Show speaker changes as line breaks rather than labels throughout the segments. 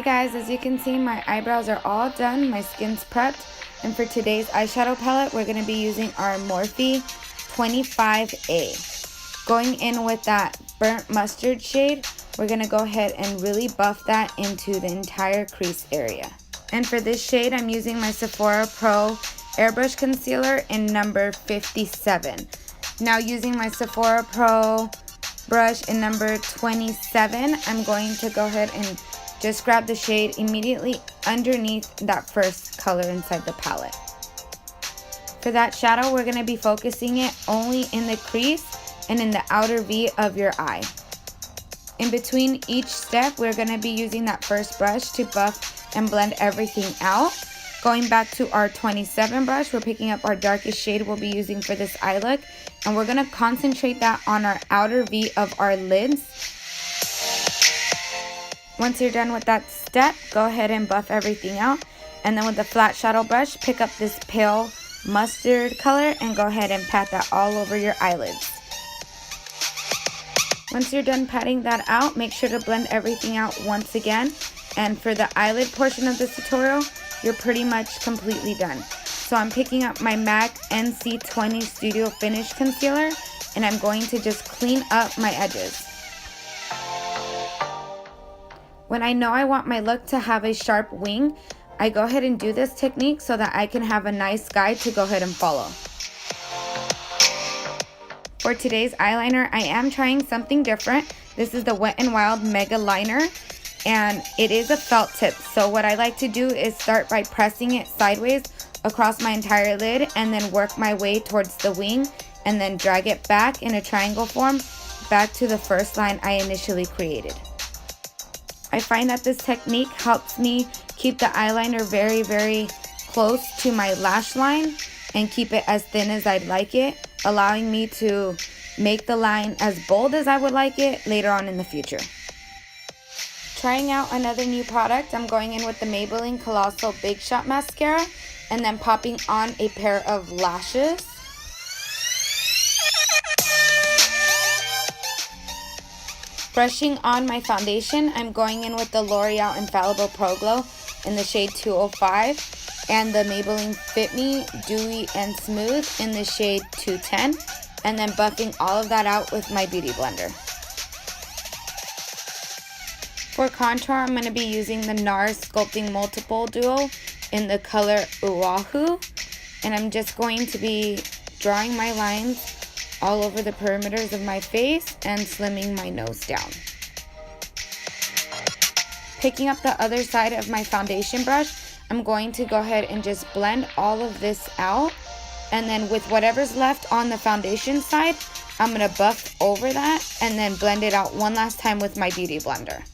Hey guys, as you can see, my eyebrows are all done, my skin's prepped, and for today's eyeshadow palette, we're going to be using our Morphe 25A. Going in with that burnt mustard shade, we're going to go ahead and really buff that into the entire crease area. And for this shade, I'm using my Sephora Pro Airbrush Concealer in number 57. Now using my Sephora Pro brush in number 27, I'm going to go ahead and just grab the shade immediately underneath that first color inside the palette. For that shadow, we're going to be focusing it only in the crease and in the outer V of your eye. In between each step, we're going to be using that first brush to buff and blend everything out. Going back to our 27 brush, we're picking up our darkest shade we'll be using for this eye look, and we're going to concentrate that on our outer V of our lids. Once you're done with that step, go ahead and buff everything out, and then with the flat shadow brush, pick up this pale mustard color and go ahead and pat that all over your eyelids. Once you're done patting that out, make sure to blend everything out once again, and for the eyelid portion of this tutorial, you're pretty much completely done. So I'm picking up my MAC NC20 Studio Finish Concealer, and I'm going to just clean up my edges. When I know I want my look to have a sharp wing, I go ahead and do this technique so that I can have a nice guide to go ahead and follow. For today's eyeliner, I am trying something different. This is the Wet n Wild Megaliner, and it is a felt tip. So what I like to do is start by pressing it sideways across my entire lid and then work my way towards the wing and then drag it back in a triangle form back to the first line I initially created. I find that this technique helps me keep the eyeliner very, very close to my lash line and keep it as thin as I'd like it, allowing me to make the line as bold as I would like it later on in the future. Trying out another new product, I'm going in with the Maybelline Colossal Big Shot Mascara and then popping on a pair of lashes. Brushing on my foundation, I'm going in with the L'Oreal Infallible Pro Glow in the shade 205 and the Maybelline Fit Me Dewy and Smooth in the shade 210, and then buffing all of that out with my Beauty Blender. For contour, I'm going to be using the NARS Sculpting Multiple Duo in the color Oahu, and I'm just going to be drawing my lines all over the perimeters of my face and slimming my nose down. Picking up the other side of my foundation brush, I'm going to go ahead and just blend all of this out, and then with whatever's left on the foundation side, I'm going to buff over that and then blend it out one last time with my Beauty Blender.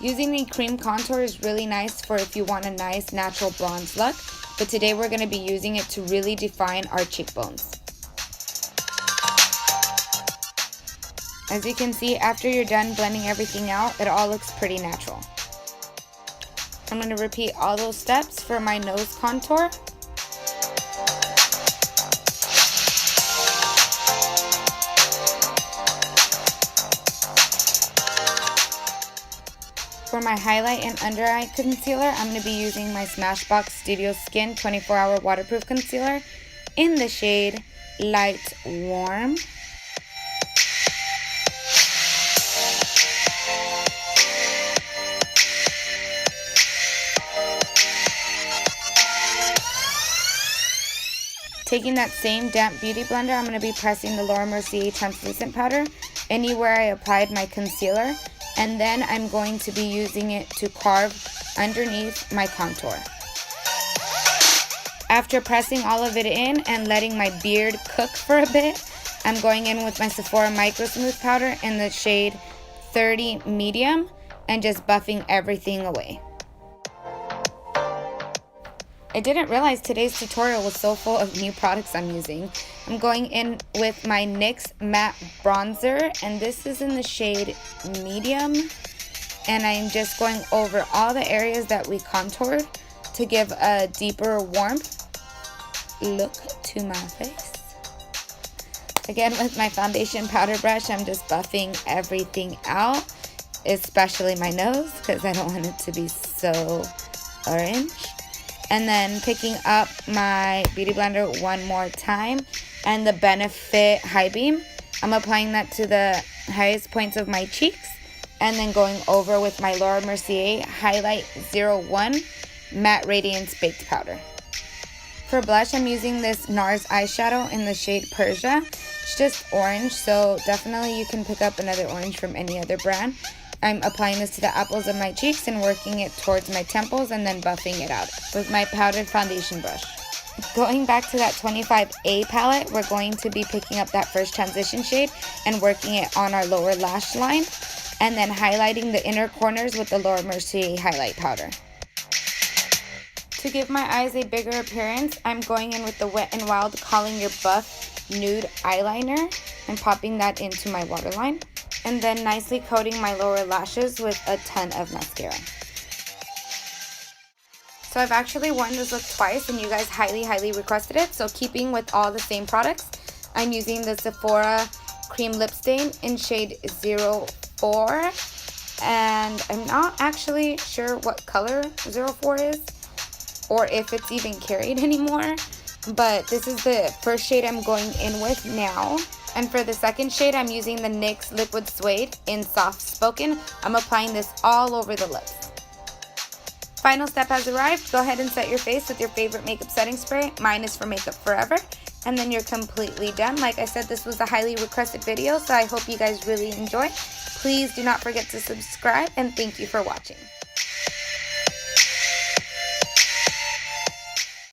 Using the cream contour is really nice for if you want a nice natural bronze look, but today we're going to be using it to really define our cheekbones. As you can see, after you're done blending everything out, it all looks pretty natural. I'm going to repeat all those steps for my nose contour. For my highlight and under eye concealer, I'm going to be using my Smashbox Studio Skin 24-Hour Waterproof Concealer in the shade Light Warm. Taking that same damp Beauty Blender, I'm going to be pressing the Mercier translucent powder anywhere I applied my concealer, and then I'm going to be using it to carve underneath my contour. After pressing all of it in and letting my beard cook for a bit, I'm going in with my Sephora Microsmooth powder in the shade 30 Medium and just buffing everything away. I didn't realize today's tutorial was so full of new products I'm using. I'm going in with my NYX Matte Bronzer, and this is in the shade Medium, and I'm just going over all the areas that we contoured to give a deeper warmth look to my face. Again, with my foundation powder brush, I'm just buffing everything out especially my nose because I don't want it to be so orange. And then picking up my Beauty Blender one more time and the Benefit High Beam. I'm applying that to the highest points of my cheeks and then going over with my Laura Mercier Highlight 01 Matte Radiance Baked Powder. For blush, I'm using this NARS eyeshadow in the shade Persia. It's just orange, so definitely you can pick up another orange from any other brand. I'm applying this to the apples of my cheeks and working it towards my temples and then buffing it out with my powdered foundation brush. Going back to that 25A palette, we're going to be picking up that first transition shade and working it on our lower lash line and then highlighting the inner corners with the Laura Mercier highlight powder. To give my eyes a bigger appearance, I'm going in with the Wet n Wild Calling Your Buff Nude Eyeliner and popping that into my waterline. And then nicely coating my lower lashes with a ton of mascara. So I've actually worn this look twice and you guys highly requested it. So keeping with all the same products, I'm using the Sephora Cream Lip Stain in shade 04. And I'm not actually sure what color 04 is or if it's even carried anymore. But this is the first shade I'm going in with now. And for the second shade, I'm using the NYX Liquid Suede in Soft Spoken. I'm applying this all over the lips. Final step has arrived. Go ahead and set your face with your favorite makeup setting spray. Mine is for Makeup Forever. And then you're completely done. Like I said, this was a highly requested video, so I hope you guys really enjoy. Please do not forget to subscribe, and thank you for watching.